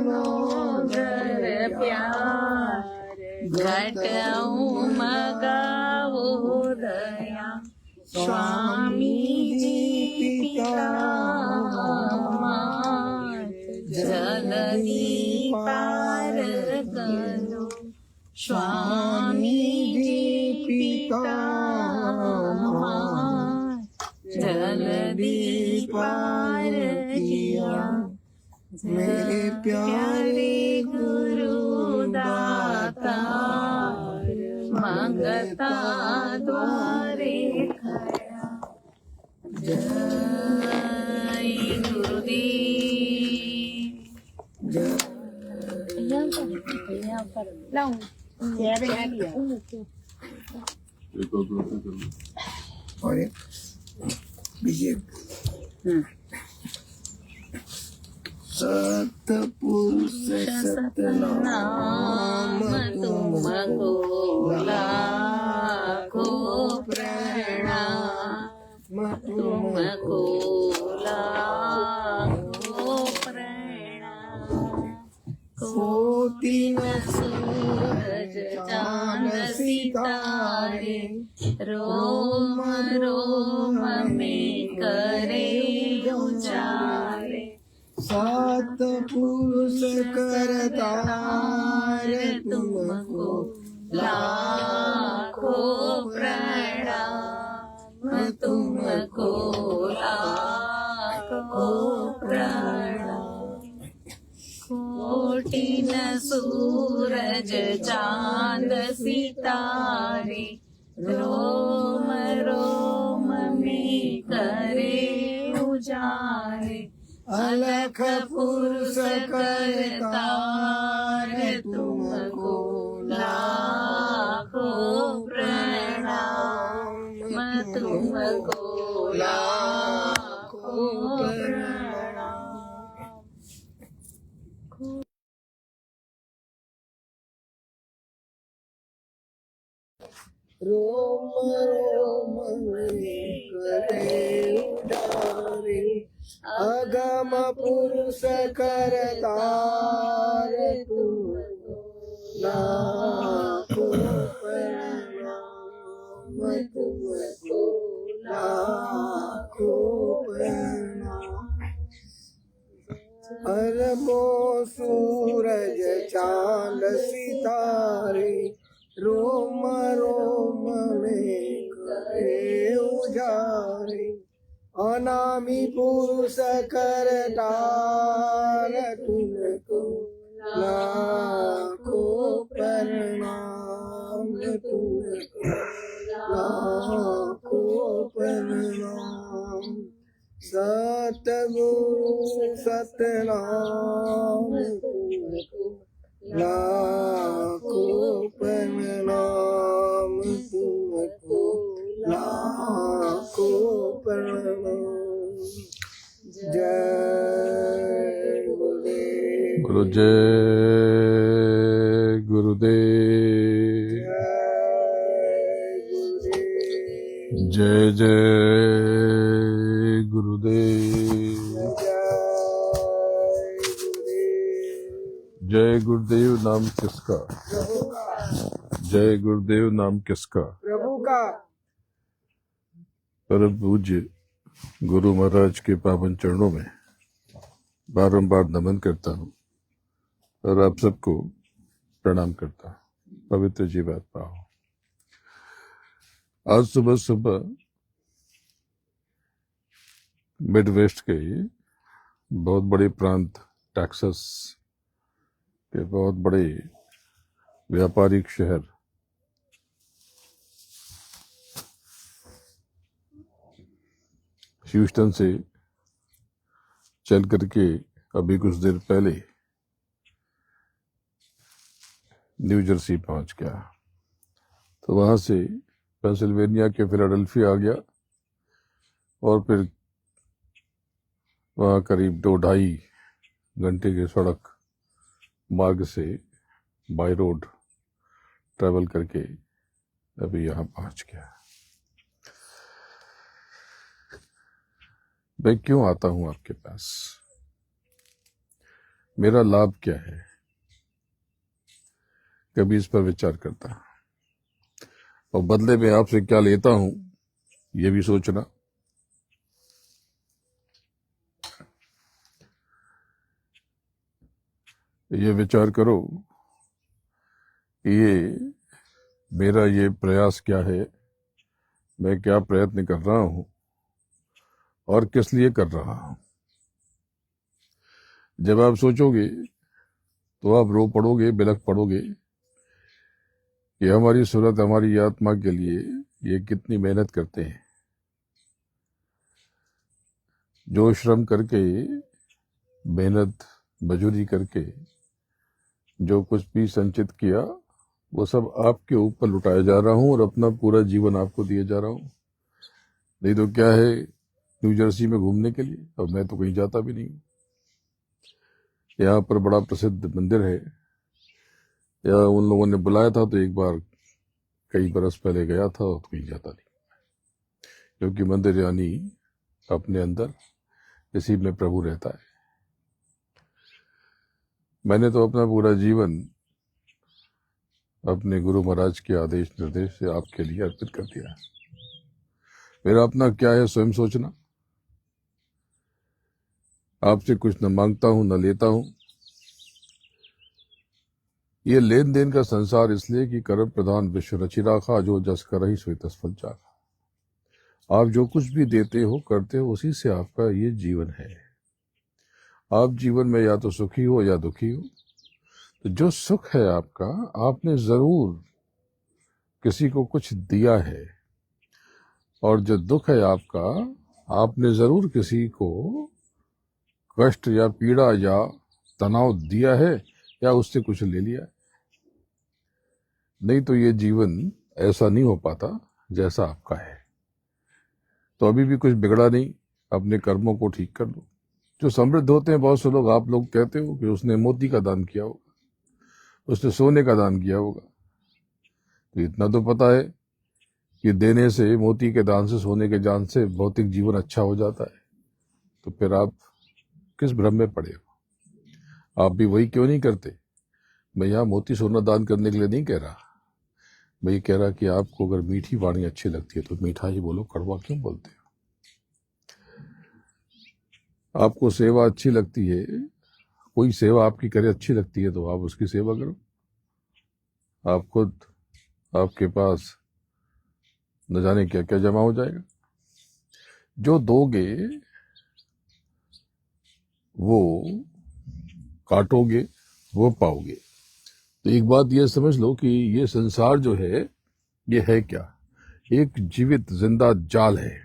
मनोदर प्यार घटऊं मगावो दया स्वामी जी पिता जलनी पार करो स्वामी जी पिता जलनी पार किया मेरे प्यारे गुरु दाता मंगता द्वारे खड़ा जय गुरुदेव लाऊं और बीजे सतपुरुष सतनाम तुमको लाखों प्रणाम तुमको लाखों प्रणाम कोटि न सूरज चांद सितारे रोम रोम में करे उजाले सतपुरुष करतार तुमको लाखों प्रणाम तुमको लाखों प्रणाम कोटि न सूरज चांद सितारे रोम रोम में करे उजाले अलख पुरुष करतार तुमको लाखों प्रणाम तुमको लाखों प्रणाम रोम रोम में करे उडारे अगम पुरुष करतार तुमको लाखों प्रणाम तुमको लाखों प्रणाम अरबों सूरज चांद सितारे रोम रोम में करे उजारे अनामी पुरुष करतार तुमको लाखों प्रणाम तुमको लाखों प्रणाम सतगुरु सतनाम तुमको लाखों प्रणाम तुमको लाखों प्रणाम जय गुरुदेव गुरु जय गुरुदेव जय जय गुरुदेव जय गुरुदेव नाम किसका जय गुरुदेव नाम किसका प्रभु का परम पूज्य गुरु महाराज के पावन चरणों में बारंबार नमन करता हूँ और आप सबको प्रणाम करता हूँ। पवित्र जीवात्मा हो। आज सुबह सुबह मिड वेस्ट के बहुत बड़े प्रांत टेक्सास के बहुत बड़े व्यापारिक शहर ह्यूस्टन से चल करके अभी कुछ देर पहले न्यू जर्सी पहुंच गया, तो वहां से पेंसिल्वेनिया के फिलाडेल्फिया आ गया और फिर वहाँ करीब 2-2.5 घंटे के सड़क मार्ग से बाय रोड ट्रैवल करके अभी यहाँ पहुँच गया। मैं क्यों आता हूँ आपके पास? मेरा लाभ क्या है, कभी इस पर विचार करता, और बदले में आपसे क्या लेता हूं ये भी सोचना। ये विचार करो, ये मेरा ये प्रयास क्या है, मैं क्या प्रयत्न कर रहा हूं और किस लिए कर रहा हूं। जब आप सोचोगे तो आप रो पड़ोगे, बिलख पड़ोगे कि हमारी सूरत, हमारी आत्मा के लिए ये कितनी मेहनत करते हैं। जो श्रम करके, मेहनत मजूरी करके जो कुछ भी संचित किया वो सब आपके ऊपर लुटाया जा रहा हूं और अपना पूरा जीवन आपको दिए जा रहा हूं। नहीं तो क्या है, न्यू जर्सी में घूमने के लिए, और मैं तो कहीं जाता भी नहीं हूं। यहाँ पर बड़ा प्रसिद्ध मंदिर है, या उन लोगों ने बुलाया था तो एक बार कई बरस पहले गया था, तो कहीं जाता नहीं, क्योंकि मंदिर यानी अपने अंदर इसी में प्रभु रहता है। मैंने तो अपना पूरा जीवन अपने गुरु महाराज के आदेश निर्देश से आपके लिए अर्पित कर दिया है। मेरा अपना क्या है स्वयं सोचना। आपसे कुछ न मांगता हूं न लेता हूं। ये लेन देन का संसार इसलिए कि कर्म प्रधान विश्व रचि राखा, जो जस करहि सोई तस फल चाखा। आप जो कुछ भी देते हो करते हो, उसी से आपका ये जीवन है। आप जीवन में या तो सुखी हो या दुखी हो। तो जो सुख है आपका, आपने जरूर किसी को कुछ दिया है, और जो दुख है आपका, आपने जरूर किसी को कष्ट या पीड़ा या तनाव दिया है, या उससे कुछ ले लिया है। नहीं तो ये जीवन ऐसा नहीं हो पाता जैसा आपका है। तो अभी भी कुछ बिगड़ा नहीं, अपने कर्मों को ठीक कर लो। जो समृद्ध होते हैं बहुत से लोग, आप लोग कहते हो कि उसने मोती का दान किया होगा, उसने सोने का दान किया होगा। तो इतना तो पता है कि देने से, मोती के दान से, सोने के दान से भौतिक जीवन अच्छा हो जाता है। तो फिर आप किस भ्रम में पड़े हो? आप भी वही क्यों नहीं करते? मैं यहाँ मोती सोना दान करने के लिए नहीं कह रहा। मैं ये कह रहा कि आपको अगर मीठी वाणी अच्छी लगती है तो मीठा ही बोलो, कड़वा क्यों बोलते हो? आपको सेवा अच्छी लगती है, कोई सेवा आपकी करे अच्छी लगती है, तो आप उसकी सेवा करो। आप खुद, आपके पास न जाने क्या क्या जमा हो जाएगा। जो दोगे वो काटोगे, वो पाओगे। तो एक बात ये समझ लो कि ये संसार जो है, ये है क्या? एक जीवित जिंदा जाल है।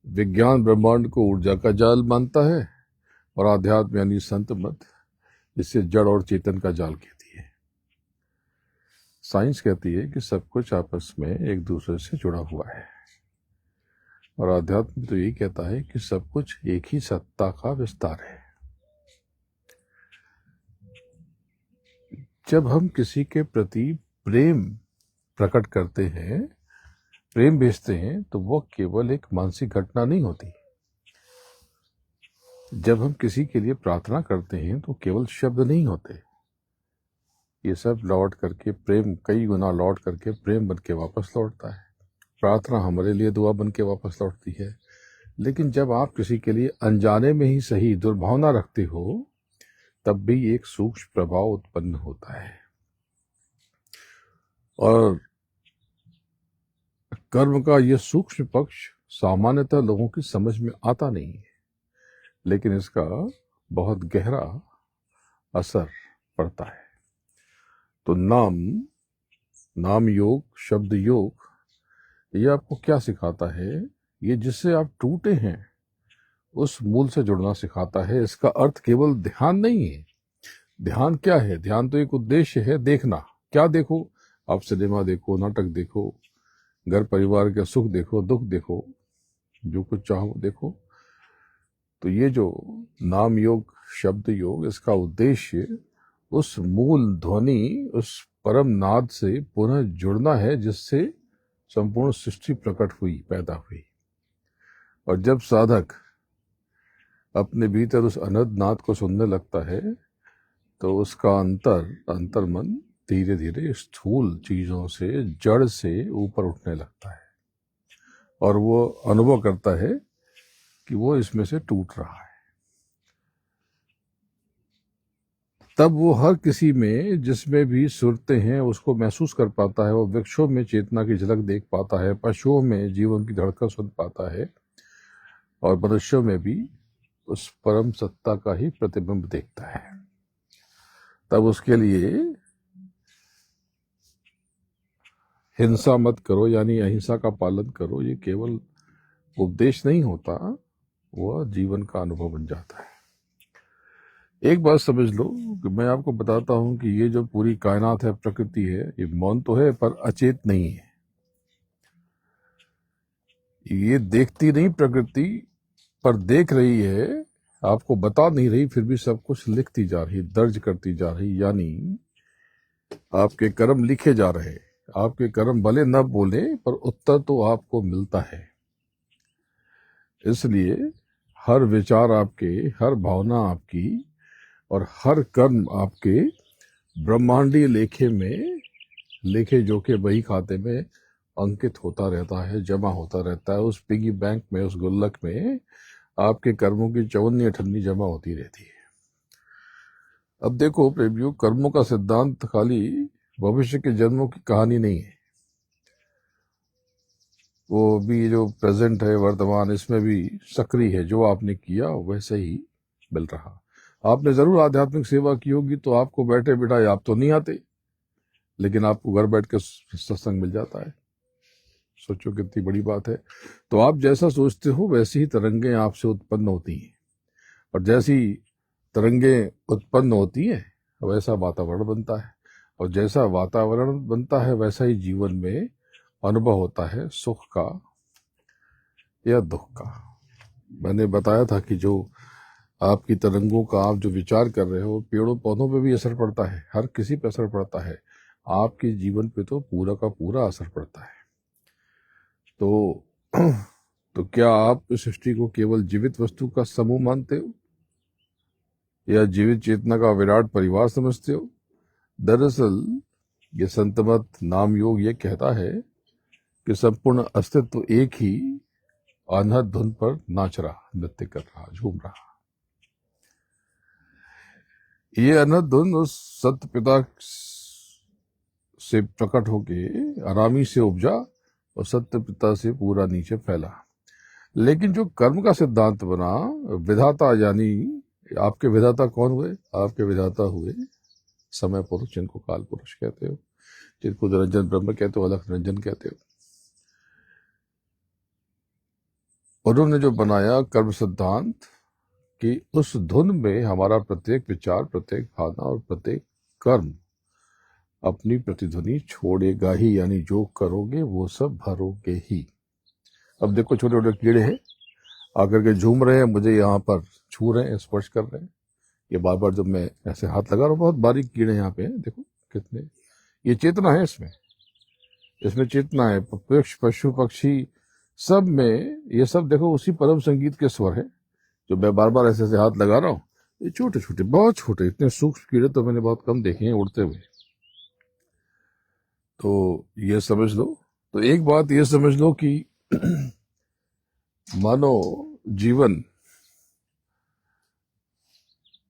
विज्ञान ब्रह्मांड को ऊर्जा का जाल मानता है, और आध्यात्म यानी संत मत इसे जड़ और चेतन का जाल कहती है। साइंस कहती है कि सब कुछ आपस में एक दूसरे से जुड़ा हुआ है, और आध्यात्म तो यही कहता है कि सब कुछ एक ही सत्ता का विस्तार है। जब हम किसी के प्रति प्रेम प्रकट करते हैं, प्रेम भेजते हैं, तो वो केवल एक मानसिक घटना नहीं होती। जब हम किसी के लिए प्रार्थना करते हैं तो केवल शब्द नहीं होते, ये सब लौट करके प्रेम, कई गुना लौट करके प्रेम बन के वापस लौटता है। प्रार्थना हमारे लिए दुआ बन के वापस लौटती है। लेकिन जब आप किसी के लिए अनजाने में ही सही दुर्भावना रखते हो, तब भी एक सूक्ष्म प्रभाव उत्पन्न होता है। और कर्म का यह सूक्ष्म पक्ष सामान्यतः लोगों की समझ में आता नहीं है, लेकिन इसका बहुत गहरा असर पड़ता है। तो नाम योग, शब्द योग, ये आपको क्या सिखाता है? ये जिससे आप टूटे हैं उस मूल से जुड़ना सिखाता है। इसका अर्थ केवल ध्यान नहीं है। ध्यान क्या है? ध्यान तो एक उद्देश्य है, देखना। क्या देखो? आप सिनेमा देखो, नाटक देखो, घर परिवार के सुख देखो, दुख देखो, जो कुछ चाहो देखो। तो ये जो नाम योग, शब्द योग, इसका उद्देश्य उस मूल ध्वनि, उस परम नाद से पुनः जुड़ना है, जिससे संपूर्ण सृष्टि प्रकट हुई, पैदा हुई। और जब साधक अपने भीतर उस अनहद नाद को सुनने लगता है तो उसका अंतर्मन धीरे धीरे स्थूल चीजों से, जड़ से ऊपर उठने लगता है और वो अनुभव करता है कि वो इसमें से टूट रहा है। तब वो हर किसी में जिसमें भी सुरते हैं उसको महसूस कर पाता है। वो वृक्षों में चेतना की झलक देख पाता है, पशुओं में जीवन की धड़कन सुन पाता है और मनुष्यों में भी उस परम सत्ता का ही प्रतिबिंब देखता है। तब उसके लिए हिंसा मत करो यानी अहिंसा का पालन करो ये केवल उपदेश नहीं होता, वह जीवन का अनुभव बन जाता है। एक बात समझ लो कि मैं आपको बताता हूं कि ये जो पूरी कायनात है, प्रकृति है, ये मौन तो है पर अचेत नहीं है। ये देखती नहीं प्रकृति पर देख रही है, आपको बता नहीं रही, फिर भी सब कुछ लिखती जा रही, दर्ज करती जा रही। यानी आपके कर्म लिखे जा रहे, आपके कर्म भले न बोले पर उत्तर तो आपको मिलता है। इसलिए हर विचार आपके, हर भावना आपकी और हर कर्म आपके ब्रह्मांडीय लेखे में, लेखे जोखे बही खाते में अंकित होता रहता है, जमा होता रहता है। उस पिगी बैंक में, उस गुल्लक में आपके कर्मों की चवन्नी अठन्नी जमा होती रहती है। अब देखो प्रेमियों, कर्मों का सिद्धांत खाली भविष्य के जन्मों की कहानी नहीं है, वो भी जो प्रेजेंट है, वर्तमान, इसमें भी सक्रिय है। जो आपने किया वैसे ही मिल रहा। आपने जरूर आध्यात्मिक सेवा की होगी तो आपको बैठे बिठाए आप तो नहीं आते, लेकिन आपको घर बैठ कर सत्संग मिल जाता है। सोचो कितनी बड़ी बात है। तो आप जैसा सोचते हो वैसी ही तरंगें आपसे उत्पन्न होती हैं, और जैसी तरंगें उत्पन्न होती हैं वैसा वातावरण बनता है, और जैसा वातावरण बनता है वैसा ही जीवन में अनुभव होता है, सुख का या दुख का। मैंने बताया था कि जो आपकी तरंगों का आप जो विचार कर रहे हो, पेड़ों पौधों पे भी असर पड़ता है, हर किसी पे असर पड़ता है, आपके जीवन पे तो पूरा का पूरा असर पड़ता है। तो क्या आप इस सृष्टि को केवल जीवित वस्तु का समूह मानते हो या जीवित चेतना का विराट परिवार समझते हो? दरअसल ये संतमत नाम योग ये कहता है कि संपूर्ण अस्तित्व एक ही अनहद धुन पर नाच रहा, नृत्य कर रहा, झूम रहा। ये अनहद धुन उस सत्य पिता से प्रकट होके आरामी से उपजा और सत्य पिता से पूरा नीचे फैला। लेकिन जो कर्म का सिद्धांत बना, विधाता, यानी आपके विधाता कौन हुए? आपके विधाता हुए समय पुरुष, जिनको काल पुरुष कहते हो, जिनको निरंजन ब्रह्म कहते हो, अलख निरंजन कहते हो। उन्होंने जो बनाया कर्म सिद्धांत कि उस धुन में हमारा प्रत्येक विचार, प्रत्येक भावना और प्रत्येक कर्म अपनी प्रतिध्वनि छोड़ेगा ही, यानी जो करोगे वो सब भरोगे ही। अब देखो छोटे छोटे कीड़े हैं, आकर के झूम रहे हैं, मुझे यहाँ पर छू रहे हैं, स्पर्श कर रहे हैं। ये बार बार जब मैं ऐसे हाथ लगा रहा हूँ, बहुत बारीक कीड़े यहाँ पे हैं, देखो कितने। ये चेतना है, इसमें चेतना है। पशु पक्षी सब में ये सब देखो उसी परम संगीत के स्वर है। जो मैं बार बार ऐसे ऐसे हाथ लगा रहा हूँ, ये छोटे छोटे, बहुत छोटे, इतने सूक्ष्म कीड़े तो मैंने बहुत कम देखे हैं उड़ते हुए। तो ये समझ लो। तो एक बात ये समझ लो कि मानो जीवन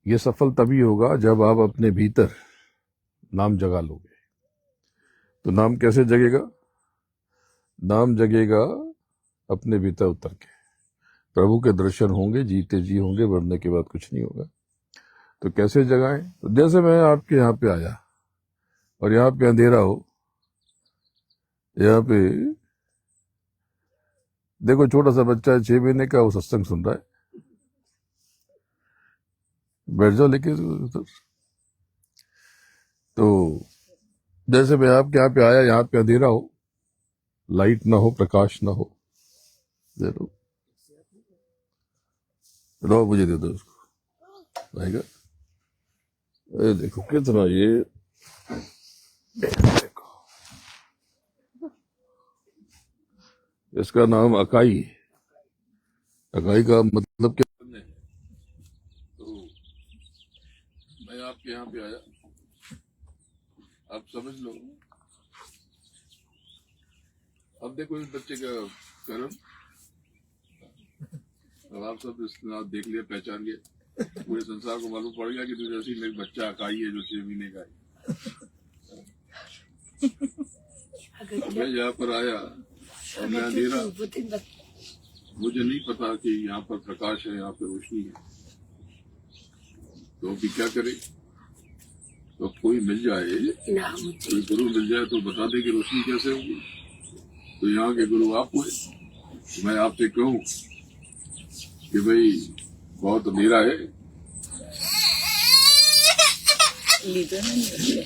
ये सफल तभी होगा जब आप अपने भीतर नाम जगा लोगे। तो नाम कैसे जगेगा? नाम जगेगा अपने भीतर उतर के। प्रभु के दर्शन होंगे, जीते जी होंगे, मरने के बाद कुछ नहीं होगा। तो कैसे जगाएं? तो जैसे मैं आपके यहाँ पे आया और यहाँ पे अंधेरा हो, यहाँ पे देखो छोटा सा बच्चा है 6 महीने का, वो सत्संग सुन रहा है, बैठ जाओ लेके उधर। तो जैसे मैं आपके यहाँ पे आया, यहाँ पे अंधेरा हो, लाइट ना हो, प्रकाश ना हो, दे दो, लो मुझे दे दो उसको, आएगा। ये देखो कितना, ये देखो, इसका नाम अकाई है। अकाई का मतलब क्या? आपके यहाँ पे आया, आप समझ लो। अब देखो इस बच्चे का कर्म, अब आप सब आप देख लिया, पहचान लिया, पूरे संसार को मालूम पड़ गया कि तुझे ऐसी मेरे बच्चा अकाई है जो 6 महीने का है। मैं यहाँ पर आया और मैं अंधेरा, मुझे नहीं पता कि यहाँ पर प्रकाश है, यहाँ पर रोशनी है, तो अभी क्या करे। तो कोई मिल जाए, कोई गुरु मिल जाए तो बता दे कि रोशनी कैसे होगी। तो यहाँ के गुरु आप हुए। तो मैं आपसे कहूँ कि भाई बहुत अंधेरा है,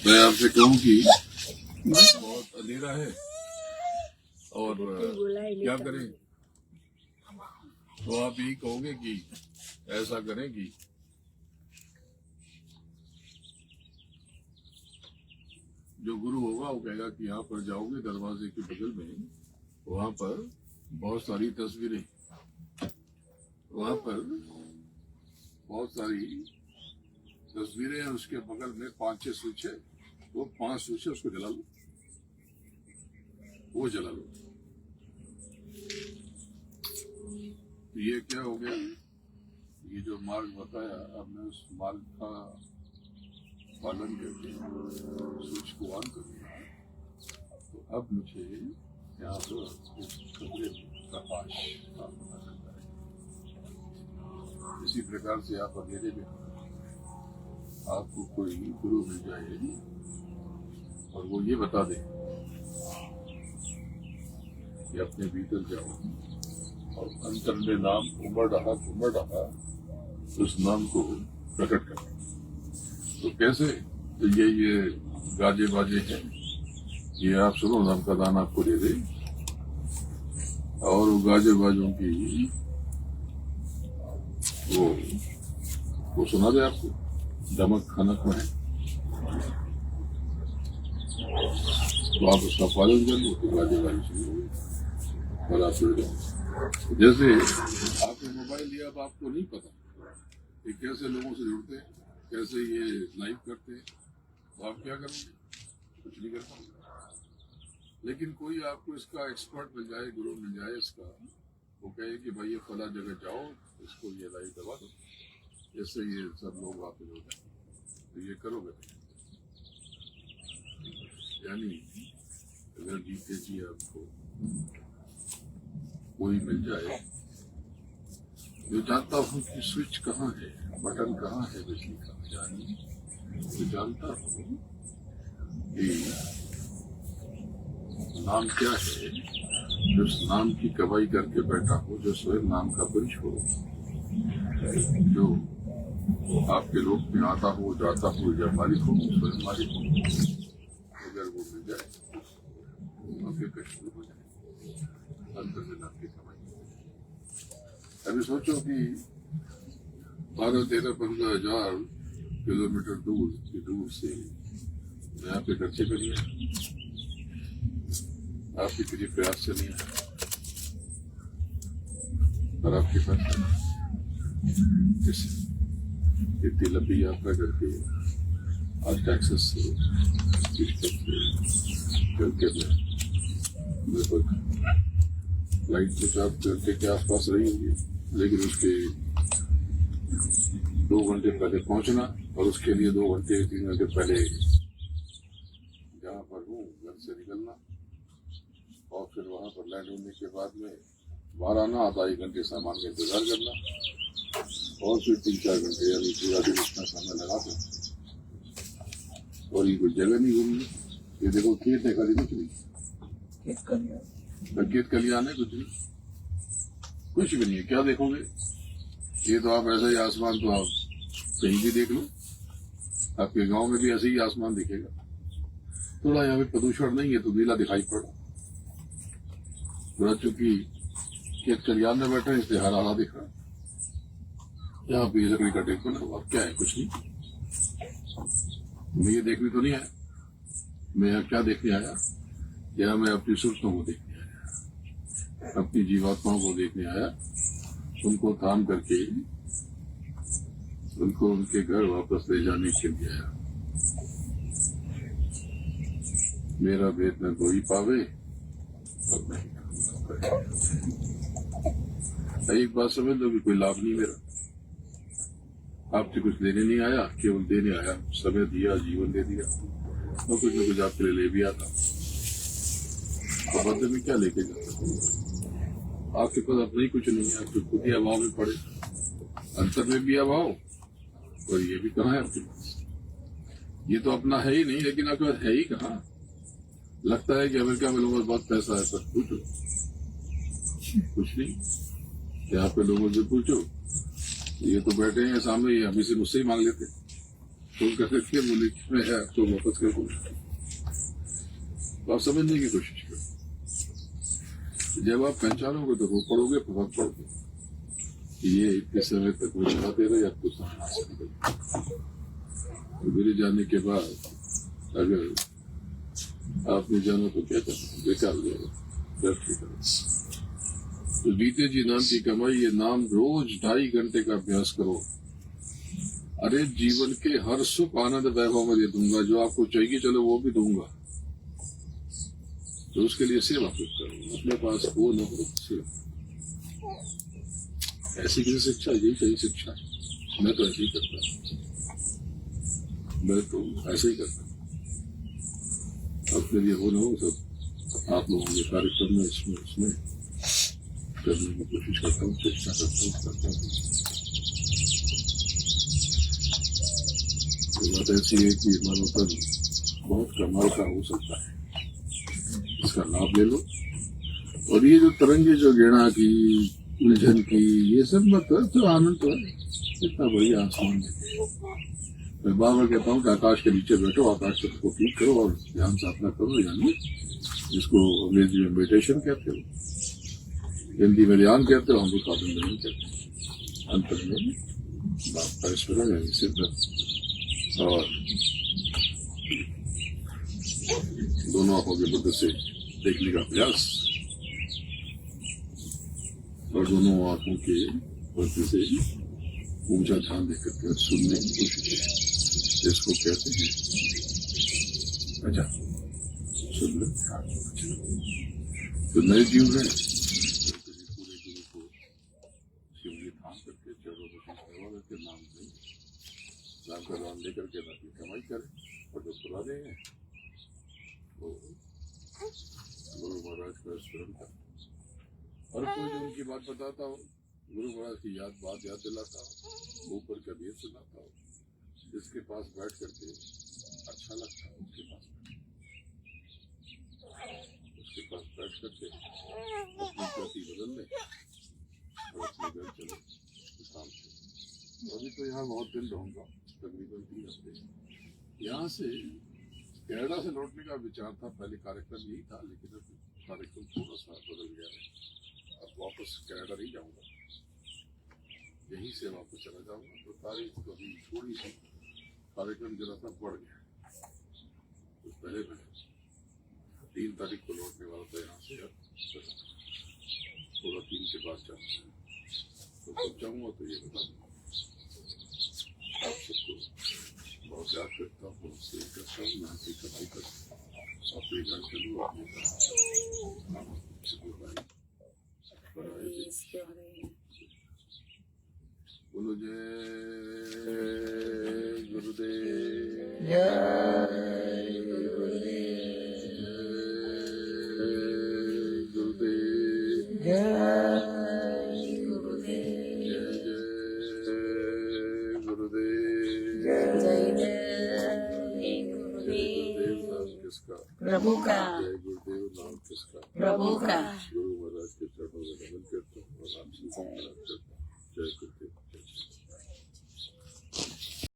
मैं आपसे कहूँ कि बहुत अंधेरा है और क्या करें। तो आप यही कहोगे कि ऐसा करें कि जो गुरु होगा वो कहेगा कि यहाँ पर जाओगे दरवाजे के बगल में, वहां पर बहुत सारी तस्वीरें, वहां पर बहुत सारी तस्वीरें हैं, उसके बगल में 5-6 स्विच है, वो 5 स्विच है, उसको जला लो, वो जला लो। ये क्या हो गया, ये जो मार्ग बताया, अब मैं उस मार्ग का पालन करके स्विच को ऑन कर दिया। तो अब मुझे यहाँ पर कमरे में प्रकाश का पता चलता है। इसी प्रकार से आप अंधेरे में आपको कोई गुरु मिल जाए और वो ये बता दे कि अपने भीतर जाओ और अंतर में नाम उमड़ रहा उस नाम को प्रकट कर। तो कैसे, तो ये गाजे बाजे हैं, ये आप सुनो, नाम का दान आपको दे दे और वो गाजे बाजों की वो सुना दे आपको, दमक खनक में है, तो आप उसका पालन कर लो, तो गाजे बाजे सुनो और आप जुड़ जाओ। जैसे आपने मोबाइल लिया, अब आपको नहीं पता कि कैसे लोगों से जुड़ते हैं, कैसे ये लाइव करते हैं, तो आप क्या करोगे, कुछ नहीं कर पाओगे। लेकिन कोई आपको इसका एक्सपर्ट मिल जाए, गुरु मिल जाए इसका, वो कहे कि भाई ये फला जगह जाओ, इसको ये लाइव दबा दो, इससे ये सब लोग वापस हो जाए, तो ये करोगे। यानी अगर जीते जी आपको कोई मिल जाए जो जानता हूँ कि स्विच कहाँ है, बटन कहाँ है बिजली का, यानी जो जानता हूँ कि नाम क्या है, जो नाम की गवाही करके बैठा हो, जो स्वयं नाम का पुरुष हो, जो आपके रूप में आता हो, जाता हो, या मालिक हो, स्वयं मालिक हो, अगर वो मिल जाए तो आपके कष्ट हो जाए, अंतर में आपकी कमाई। अभी सोचो कि 12-13-15 हजार किलोमीटर दूर से यहाँ पे खर्चे करिए, आपके किसी प्रयास से नहीं है, और आपके पास इतनी लंबी यात्रा करके आज टैक्सेस करके लगभग फ्लाइट तो 4 घंटे के आसपास रही होगी, लेकिन उसके 2 घंटे पहले पहुंचना, और उसके लिए 2 घंटे 3 घंटे पहले जहाँ पर हूँ घर से निकलना, और फिर वहां पर लैंड होने के बाद में बाहर आना, आधा 1 घंटे सामान का इंतजार करना, और फिर 3-4 घंटे, यानी पूरा दिन इतना समय लगा दो, और ये कोई जगह नहीं घूमनी। ये देखो खेत है, खाली कुछ नहीं, खेत कलियान है, कुछ भी नहीं है, क्या देखोगे। ये तो आप ऐसा ही आसमान तो आप कहीं भी देख लो, आपके गांव में भी ऐसे ही आसमान दिखेगा, थोड़ा यहाँ पे प्रदूषण नहीं है तो नीला दिखाई पड़ा, थोड़ा चूंकि खेत कलियान में बैठे इसलिए हरा हरा दिख रहा है। यहाँ पे लकड़ी का टेक बना हुआ, क्या है, कुछ नहीं। मैं ये देखने तो नहीं आया, मैं यहाँ क्या देखने आया, यहाँ मैं अपनी सूक्ष्मों को देखने आया, अपनी जीवात्माओं को देखने आया, उनको थाम करके उनको उनके घर वापस ले जाने के लिए आया। मेरा भेद न कोई पावे और नहीं एक बात समझ लो कि कोई लाभ नहीं मेरा, आपसे कुछ लेने नहीं आया, केवल देने आया। समय दिया, जीवन दे दिया, और कुछ न कुछ आपके लिए ले भी आता। तो बदले में क्या लेके जाता? आपके पास अपना ही कुछ नहीं है, आप खुद ही अभाव में पड़े, अंतर में भी अभाव, और ये भी कहाँ है आपके पास? ये तो अपना है ही नहीं, लेकिन आपके पास है ही कहाँ? लगता है कि अमेरिका में लोगों के बहुत पैसा है, पर पूछो कुछ नहीं। यहाँ पे लोगों से पूछो, ये तो बैठे हैं सामने, ये अभी से मुझसे ही मांग लेते, तो कहते थे बोले मैं है तो वापस कर दूँ। तो आप समझने की कोशिश करो, जब आप पहचानोगे तो रो पड़ोगे, प्रभाव पड़ोगे। ये इतने समय तक वो चलाते रहे, आपको समझना से निकल। तो मेरे जाने के बाद अगर आपने जाना तो क्या करना, बेकार हो जाएगा। तो बीते जी नाम की कमाई, ये नाम रोज 2.5 घंटे का अभ्यास करो। अरे जीवन के हर सुख आनंद वैभव में दे दूंगा, जो आपको चाहिए चलो वो भी दूंगा। तो उसके लिए सेवा कुछ करो, अपने पास वो न हो सेवा। ऐसी किसी शिक्षा, यही सही शिक्षा है। मैं तो ऐसे ही करता हूँ, मैं तो ऐसे ही करता हूँ। अपने लिए वो न हो, सब आप लोगों के कार्यक्रम में इसमें करने की कोशिश करता हूँ, चेष्टा करता हूँ। तो बात ऐसी है कि मनोतन बहुत कमाल का हो सकता है, इसका लाभ ले लो। और ये जो तरंगे जो गेड़ा की, उलझन की, ये सब मत, तो आनंद तो है। इतना बढ़िया आसमान है। मैं बार बार कहता हूँ कि आकाश के नीचे बैठो, आकाश तत्व को फील करो और ध्यान साधना करो, यानी जिसको अंग्रेजी में मेडिटेशन कहते हो, हिंदी में ध्यान कहते हो, हम लोग काबिल कहते हैं। अंतर में बात परस्पर है, सिद्ध और दोनों आंखों के बुद्ध से देखने का प्रयास और दोनों आंखों के बुद्ध से ऊंचा ध्यान देकर के सुनने की कोशिश, इसको कहते हैं अच्छा सुन लो। तो नए जीव है, पूरे गुरु को शिवलिंग धाम करके चढ़ो करके नाम का नाम लेकर के अपनी कमाई करें। और जो पुराने हैं वो गुरु महाराज का स्मरण करें। और कोई जो उनकी बात बताता हो, गुरु महाराज की बात याद दिलाता हो, ऊपर का भेद सुनाता हो, जिसके पास बैठ करके अच्छा लगता है उसके पास बैठ करके अपनी गति बदल ले और अपने घर चले काम से। अभी तो यहाँ बहुत दिन रहूंगा, तकरीबन 3 हफ्ते। यहाँ से कनाडा से लौटने का विचार था, पहले कार्यक्रम यही था, लेकिन अब कार्यक्रम थोड़ा सा बदल गया है। अब वापस कनाडा नहीं जाऊंगा, यहीं से वापस चला जाऊंगा। तो तारीख तो अभी थोड़ी सी कार्यक्रम जरा सा बढ़ गया। तो पहले मैं 3 तारीख को लौटने वाला था यहाँ से, अब थोड़ा 3 के बाद जाऊंगा। तो कब जाऊंगा तो ये बता दूंगा। आप सबको बहुत याद करता हूँ, करता हूँ, यहाँ की कमाई करता हूँ, अपने घर चलूँ, अपने बोलो जय गुरुदेव, जय गुरुदेव, गुरुदेव, जय गुरुदेव, जय गुरुदेव, जय जय गुरुदेव। नाम किसका? प्रभु का। जय गुरुदेव नाम किसका? प्रभु का। गुरु महाराज के चरणों में नमन करता हूँ और आपसे